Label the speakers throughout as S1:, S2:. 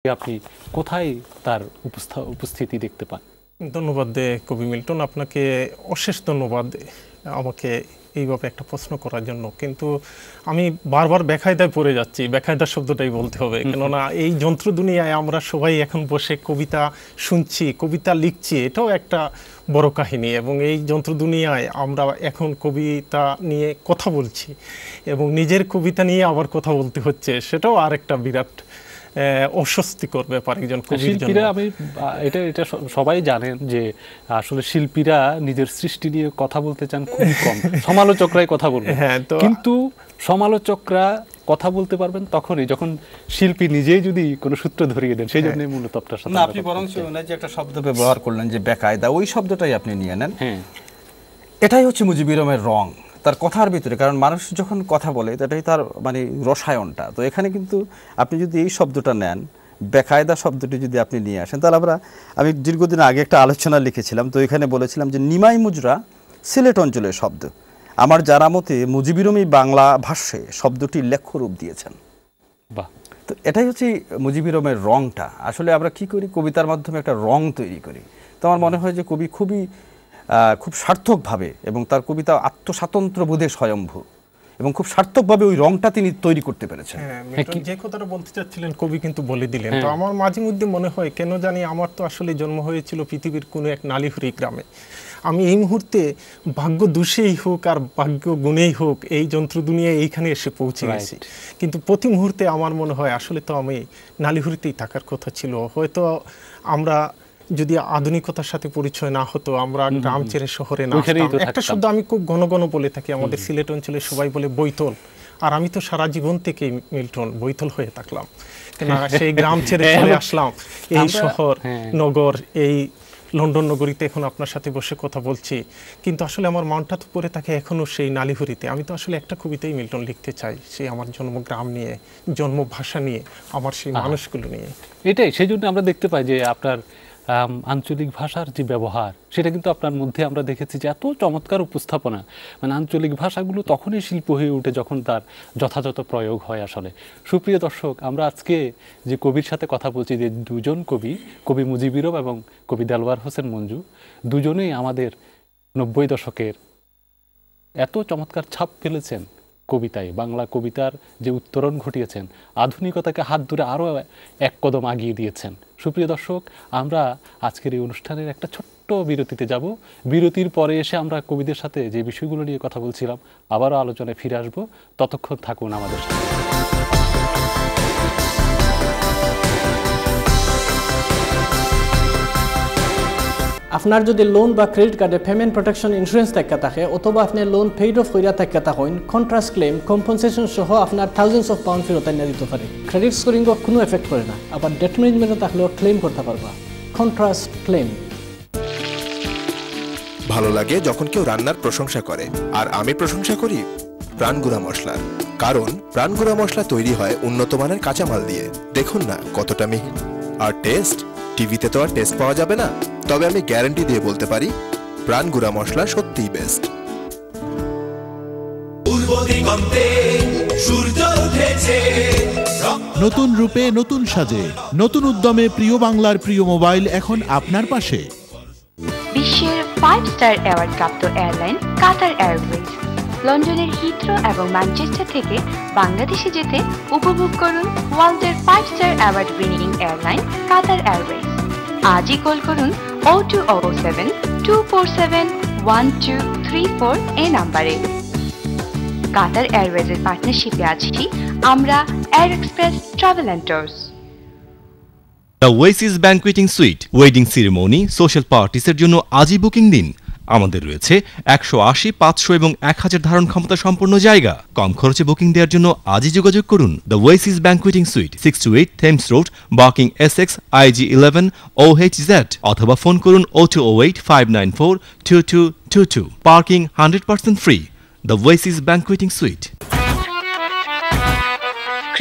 S1: আপনি কোথায় তার উপস্থিতি দেখতে পান?
S2: ধন্যবাদ কবি মিল্টন, আপনাকে অশেষ ধন্যবাদ আমাকে এইভাবে একটা প্রশ্ন করার জন্য। কিন্তু আমি বারবার বেকায়দায় পড়ে যাচ্ছি, বেকায়দা শব্দটাই বলতে হবে, কেননা এই যন্ত্র দুনিয়ায় আমরা সবাই এখন বসে কবিতা শুনছি, কবিতা লিখছি, এটাও একটা বড় কাহিনী। এবং এই যন্ত্র দুনিয়ায় আমরা এখন কবিতা নিয়ে কথা বলছি এবং নিজের কবিতা নিয়ে আবার কথা বলতে হচ্ছে, সেটাও আর একটা বিরাট অস্বস্তিকর ব্যাপার একজন কবির জন্য।
S1: আমি এটা সবাই জানেন যে আসলে শিল্পীরা নিজের সৃষ্টি নিয়ে কথা বলতে চান খুব কম, সমালোচকরাই কথা বলবেন। কিন্তু সমালোচকরা কথা বলতে পারবেন তখনই যখন শিল্পী নিজেই যদি কোনো সূত্র ধরিয়ে দেন। সেই জন্য মূলত আপনার সাথে
S3: আপনি বরং যে একটা শব্দ ব্যবহার করলেন যে বেকায়দা, ওই শব্দটাই আপনি নিয়ে নেন। এটাই হচ্ছে মুজিবুর রহমানের রং তার কথার ভিতরে, কারণ মানুষ যখন কথা বলে এটাই তার মানে রসায়নটা। তো এখানে কিন্তু আপনি যদি এই শব্দটা নেন, বেকায়দা শব্দটি যদি আপনি নিয়ে আসেন, তাহলে আমি দীর্ঘদিন আগে একটা আলোচনা লিখেছিলাম, তো এখানে বলেছিলাম যে নিমাই মুজরা সিলেট অঞ্চলের শব্দ। আমার জানা মতে মুজিবুর রহমান বাংলা ভাষ্যে শব্দটি লেখ্যরূপ দিয়েছেন। তো এটাই হচ্ছে মুজিবুর রহমানের রংটা। আসলে আমরা কি করি, কবিতার মাধ্যমে একটা রং তৈরি করি। তো আমার মনে হয় যে কবি খুব সার্থকভাবে, এবং তার কবিতা আত্মস্বাতন্ত্র্য বোধে স্বয়ম্ভূ, এবং খুব সার্থকভাবে ওই রংটা তিনি তৈরি করতে পেরেছেন।
S2: যে কথাটা বলতে চাচ্ছিলেন কবি কিন্তু বলে দিলেন। তো আমার মাঝে মধ্যে মনে হয়, কেন জানি আমার তো আসলে জন্ম হয়েছিল পৃথিবীর কোনো এক নালিহুরি গ্রামে। আমি এই মুহূর্তে ভাগ্য দোষেই হোক আর ভাগ্য গুণেই হোক এই যন্ত্র দুনিয়ায় এইখানে এসে পৌঁছে গেছি। কিন্তু প্রতি মুহূর্তে আমার মনে হয় আসলে তো আমি নালিহুরিতেই থাকার কথা ছিল। হয়তো আমরা যদি আধুনিকতার সাথে পরিচয় না হতো, আমরা গ্রাম ছেড়ে শহরে না আসতাম। একটা শব্দ আমি খুব ঘন ঘন বলে থাকি, আমাদের সিলেট অঞ্চলে সবাই বলে বৈতল। আর আমি তো সারা জীবন থেকে মিল্টন বৈতল হয়ে থাকলাম, কেন সেই গ্রাম ছেড়ে চলে আসলাম এই শহর নগর, এই লন্ডন নগরীতে এখন আপনার সাথে বসে কথা বলছি। কিন্তু আসলে আমার মনটা তো পড়ে থাকে এখনো সেই নালিহুরিতে। আমি তো আসলে একটা কবিতাই মিল্টন লিখতে চাই, সেই আমার জন্মগ্রাম নিয়ে, জন্মভাষা নিয়ে, আমার সেই মানুষগুলো নিয়ে।
S1: এটাই সেই জন্য আমরা দেখতে পাই যে আপনার আঞ্চলিক ভাষার যে ব্যবহার, সেটা কিন্তু আপনার মধ্যে আমরা দেখেছি যে এত চমৎকার উপস্থাপনা। মানে আঞ্চলিক ভাষাগুলো তখনই শিল্প হয়ে ওঠে যখন তার যথাযথ প্রয়োগ হয়। আসলে সুপ্রিয় দর্শক, আমরা আজকে যে কবির সাথে কথা বলছি, যে দুজন কবি মুজিবুর রহমান এবং কবি দেলোয়ার হোসেন মঞ্জু, দুজনেই আমাদের 90 দশকের এত চমৎকার ছাপ ফেলেছেন কবিতায়। বাংলা কবিতার যে উত্তরণ ঘটিয়েছেন, আধুনিকতাকে হাত ধরে আরও এক কদম আগিয়ে দিয়েছেন। সুপ্রিয় দর্শক, আমরা আজকের এই অনুষ্ঠানের একটা ছোট্ট বিরতিতে যাব। বিরতির পরে এসে আমরা কবিদের সাথে যে বিষয়গুলো নিয়ে কথা বলছিলাম আবারও আলোচনায় ফিরে আসব। ততক্ষণ থাকুন আমাদের সাথে।
S4: আপনার যদি লোন বা ক্রেডিট কার্ডে পেমেন্ট প্রোটেকশন ইন্স্যুরেন্স থাকে অথবা আপনি লোন পেইড অফ কইরা থাকেন, কন্ট্রাস্ট ক্লেম কম্পেনসেশন সহ আপনার থাউজেন্ডস অফ পাউন্ড ফেরত এনে দিতে পারে। ক্রেডিট স্কোরিং কোনো এফেক্ট করে না, আবার ডেট ম্যানেজমেন্টে থাকলেও ক্লেম করতে পারবা। Contrast claim.
S5: ভালো লাগে যখন কেউ রান্নার প্রশংসা করে, আর আমি প্রশংসা করি প্রাণগুড়া মশলার। কারণ প্রাণগুড়া মশলা তৈরি হয় উন্নত মানের কাঁচামাল দিয়ে। দেখুন না কতটা মিহি। আর টেস্ট, টিভিতে তো আর টেস্ট পাওয়া যাবে না, তবে আমি গ্যারান্টি দিয়ে বলতে পারি প্রাণগুড়া মশলা সত্যিই বেস্ট।
S6: নতুন রূপে, নতুন সাজে, নতুন উদ্যমে প্রিয় বাংলার প্রিয় মোবাইল এখন আপনার পাশে।
S7: বিশ্বের 5 স্টার অ্যাওয়ার্ড প্রাপ্ত এয়ারলাইন কাতার এয়ারওয়েজ, লন্ডনের হিথ্রো এবং ম্যানচেস্টার থেকে বাংলাদেশে যেতে উপভোগ করুন ওয়ার্ল্ডের 5 star award winning airline Qatar Airways. আজই কল করুন 0207-247-1234 এই নাম্বারে। কাতার এয়ারওয়েজের পার্টনারশিপে আছি আমরা air express travel and tours.
S8: The Oasis banqueting suite, wedding ceremony, social পার্টিসের জন্য আজই বুকিং দিন। আমাদের রয়েছে 180, 500 এবং 1000 ধারণ ক্ষমতা সম্পন্ন জায়গা। কম খরচে বুকিং দেওয়ার জন্য আজই যোগাযোগ করুন the Oasis banqueting suite, 628 Thames road, Barking, Essex, IG11 OHZ, অথবা ফোন করুন 0208-594-2222। Parking 100% free. The Oasis banqueting suite.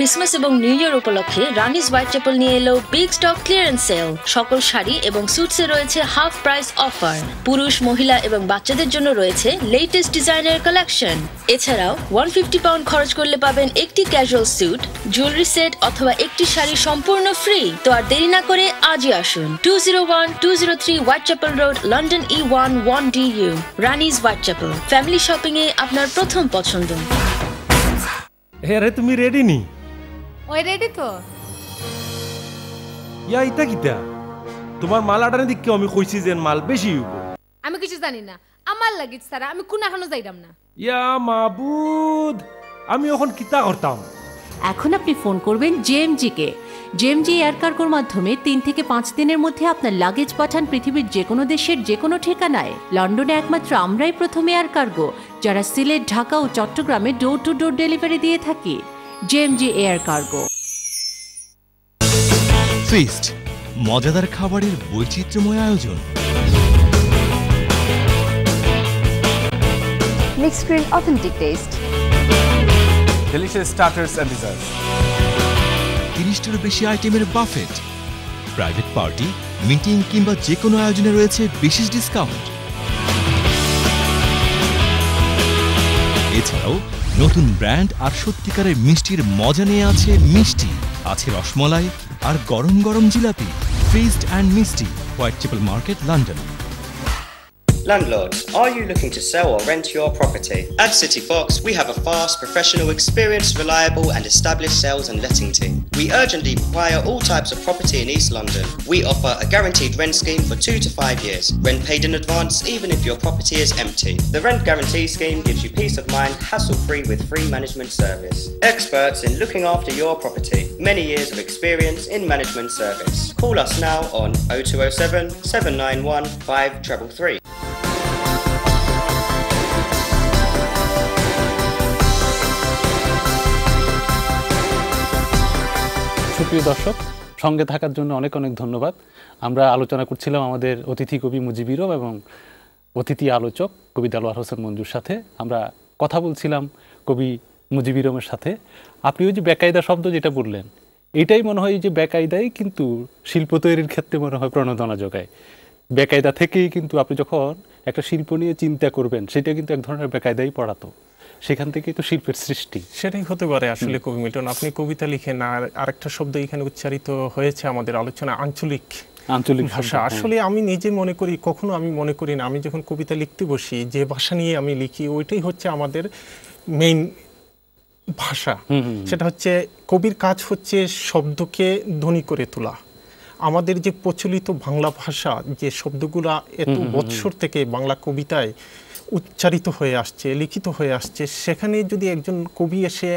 S9: Christmas এবং নিউ ইয়ার উপলক্ষে রানিস হোয়াইট চ্যাপেল নিয়ে এলো বিগ স্টক ক্লিয়ারেন্স সেল। সকল শাড়ি এবং স্যুটসে রয়েছে হাফ প্রাইস অফার। পুরুষ, মহিলা এবং বাচ্চাদের জন্য রয়েছে লেটেস্ট ডিজাইনের কালেকশন। এছাড়াও 150 পাউন্ড খরচ করলে পাবেন একটি ক্যাজুয়াল স্যুট, জুয়েলারি সেট অথবা একটি শাড়ি সম্পূর্ণ ফ্রি। তো আর দেরি না করে আজই আসুন। 201-203 Whitechapel road, London E1 1DU। Rani's Whitechapel, family shopping এ আপনার প্রথম পছন্দ।
S10: রে তুমি রেডি নি?
S11: ওই রেডি তো।
S10: ইয়া ইতা কিতা? তোমার মাল আটানে দিকে আমি কইছি যে মাল বেশি হইব।
S11: আমি কিছু জানি না, আমার লাগিত সারা আমি কোন এখনো যাইতাম না।
S10: ইয়া মাবুদ, আমি এখন কিতা করতাম?
S12: এখন আপনি ফোন করবেন জেএমজি কে। জেএমজি এয়ার কার্গোর মাধ্যমে 3 থেকে 5 দিনের মধ্যে আপনার লাগেজ পাঠান পৃথিবীর যে কোনো দেশের যে কোনো ঠিকানায়। লন্ডনে একমাত্র আমরাই প্রথম এয়ার কার্গো যারা সিলেট, ঢাকা ও চট্টগ্রামে ডোর টু ডোর ডেলিভারি দিয়ে থাকি। JMG air cargo.
S8: ফিস্ট, মজাদার খাবারের বৈচিত্র্যময় আয়োজন।
S13: Mixed Grill authentic taste.
S14: Delicious starters and desserts.
S8: 30টার বেশি আইটেমের বাফেট। প্রাইভেট পার্টি, মিটিং কিংবা যে কোনো আয়োজনে রয়েছে বিশেষ ডিসকাউন্ট। এছাড়াও নতুন ব্র্যান্ড আর সত্যিকারের মিষ্টির মজা নিয়ে আছে মিষ্টি, আছে রসমলাই আর গরম গরম jilapi. Feast and Mishti, Whitechapel market, London.
S15: Landlords, are you looking to sell or rent your property? At City Fox, we have a fast, professional, experienced, reliable and established sales and letting team. We urgently require all types of property in East London. We offer a guaranteed rent scheme for 2 to 5 years. Rent paid in advance even if your property is empty. The rent guarantee scheme gives you peace of mind, hassle-free with free management service. Experts in looking after your property. Many years of experience in management service. Call us now on 0207 791 5333.
S1: সুপ্রিয় দর্শক, সঙ্গে থাকার জন্য অনেক অনেক ধন্যবাদ। আমরা আলোচনা করছিলাম আমাদের অতিথি কবি মুজিবিরম এবং অতিথি আলোচক কবি দেলোয়ার হোসেন মঞ্জুর সাথে। আমরা কথা বলছিলাম কবি মুজিবিরমের সাথে। আপনি ওই যে বেকায়দা শব্দ যেটা বললেন, এটাই মনে হয় যে বেকায়দাই কিন্তু শিল্প তৈরির ক্ষেত্রে মনে হয় প্রণোদনা যোগায়। বেকায়দা থেকেই কিন্তু আপনি যখন একটা শিল্প নিয়ে চিন্তা করবেন, সেটা কিন্তু এক ধরনের বেকায়দাই পড়াতো। সেখান থেকেই তো শিল্পের সৃষ্টি।
S2: সেটাই হতে পারে আসলে কবি মিল্টন। আপনি কবিতা লিখেন, আর আরেকটা শব্দ এখানে উচ্চারিত হয়েছে আমাদের আলোচনা, আঞ্চলিক ভাষা। আসলে আমি নিজে মনে করি, কখনো আমি মনে করি না আমি যখন কবিতা লিখতে বসি যে ভাষা নিয়ে আমি লিখি ওইটাই হচ্ছে আমাদের মেইন ভাষা। সেটা হচ্ছে কবির কাজ হচ্ছে শব্দকে ধ্বনি করে তোলা। আমাদের যে প্রচলিত বাংলা ভাষা, যে শব্দগুলা এত বৎসর থেকে বাংলা কবিতায় উচ্চারিত হয়ে আসছে, লিখিত হয়ে আসছে, সেখানে যদি একজন কবি এসে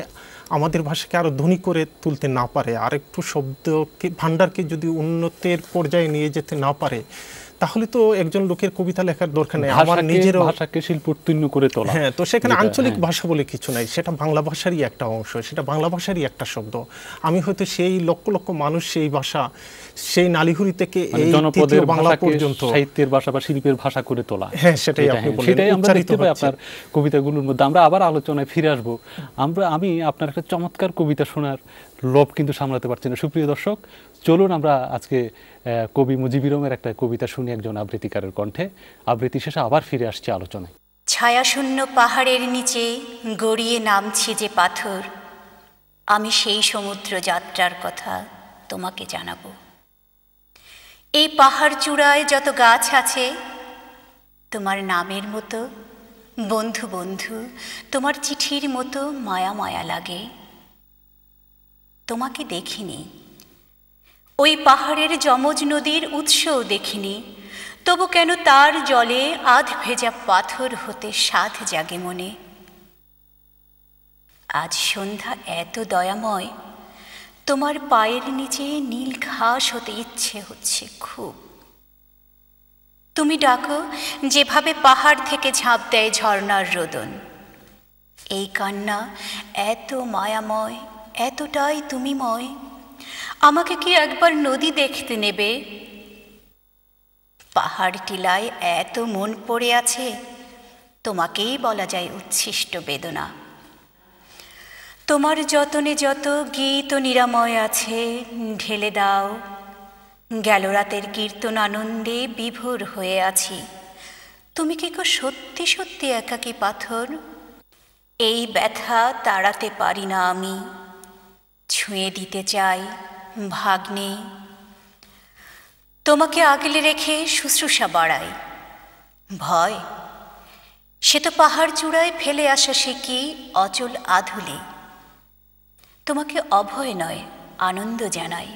S2: আমাদের ভাষাকে আরো ধ্বনি করে তুলতে না পারে, আর একটু শব্দকে ভান্ডারকে যদি উন্নতের পর্যায়ে নিয়ে যেতে না পারে, তাহলে তো একজন লোকের কবিতা লেখার দরকার নেই। আমার নিজের
S1: ভাষাকে শিল্পোত্তীর্ণ করে তোলা।
S2: হ্যাঁ, তো সেখানে আঞ্চলিক ভাষা বলে কিছু নাই, সেটা বাংলা ভাষারই একটা অংশ, সেটা বাংলা ভাষারই একটা শব্দ। আমি হয়তো সেই লক্ষ লক্ষ মানুষ সেই ভাষা, সেই নালিহুরি থেকে এই তৃতীয় বাংলা পর্যন্ত
S1: সাহিত্যের ভাষা বা শিল্পের ভাষা করে তোলা।
S2: হ্যাঁ, সেটাই আপনি বললেন,
S1: সেটাই আমরা দেখতে পাই আপনার কবিতাগুলোর মধ্যে। আমরা আবার আলোচনায় ফিরে আসবো। আমি আপনার একটা চমৎকার কবিতা শোনার লোভ কিন্তু সামলাতে পারছি না। সুপ্রিয় দর্শক, চলুন আমরা আজকে কবি মুজিবিরমের একটা কবিতা শুনি একজন আবৃত্তিকারের কণ্ঠে। আবৃত্তি শেষে আবার ফিরে আসছি আলোচনায়।
S16: ছায়াশূন্য পাহাড়ের নিচে গড়িয়ে নামছে যে পাথর, আমি সেই সমুদ্র যাত্রার কথা তোমাকে জানাবো। এই পাহাড় চূড়ায় যত গাছ আছে, তোমার নামের মতো বন্ধু বন্ধু, তোমার চিঠির মতো মায়া মায়া লাগে। তোমাকে দেখিনি, ওই পাহাড়ের যমজ নদীর উৎসও দেখিনি, তবু কেন তার জলে আধ ভেজা পাথর হতে সাধ জাগে মনে। আজ সন্ধ্যা এত দয়াময়, তোমার পায়ের নিচে নীল ঘাস হতে ইচ্ছে হচ্ছে খুব। তুমি ডাকো যেভাবে পাহাড় থেকে ঝাঁপ দেয় ঝর্ণার রোদন। এই কান্না এত মায়াময়, এতটাই তুমিময়, আমাকে কি একবার নদী দেখতে নেবে? পাহাড় টিলায় এত মন পড়ে আছে, তোমাকেই বলা যায় উচ্ছিষ্ট বেদনা। তোমার যতনে যত গীত ও নিরাময় আছে ঢেলে দাও। গেল রাতের কীর্তন আনন্দে বিভোর হয়ে আছি। তুমি কি গো সত্যি সত্যি একাকী পাথর? এই ব্যথা তাড়াতে পারি না আমি, ছুঁয়ে দিতে চাই ভাগ্নে। তোমাকে আগলে রেখে শুশ্রূষা বাড়াই। ভয় সে তো পাহাড় চূড়ায় ফেলে আসা সে কি অচল আধুলি। তোমাকে অভয় নয় আনন্দ জানাই।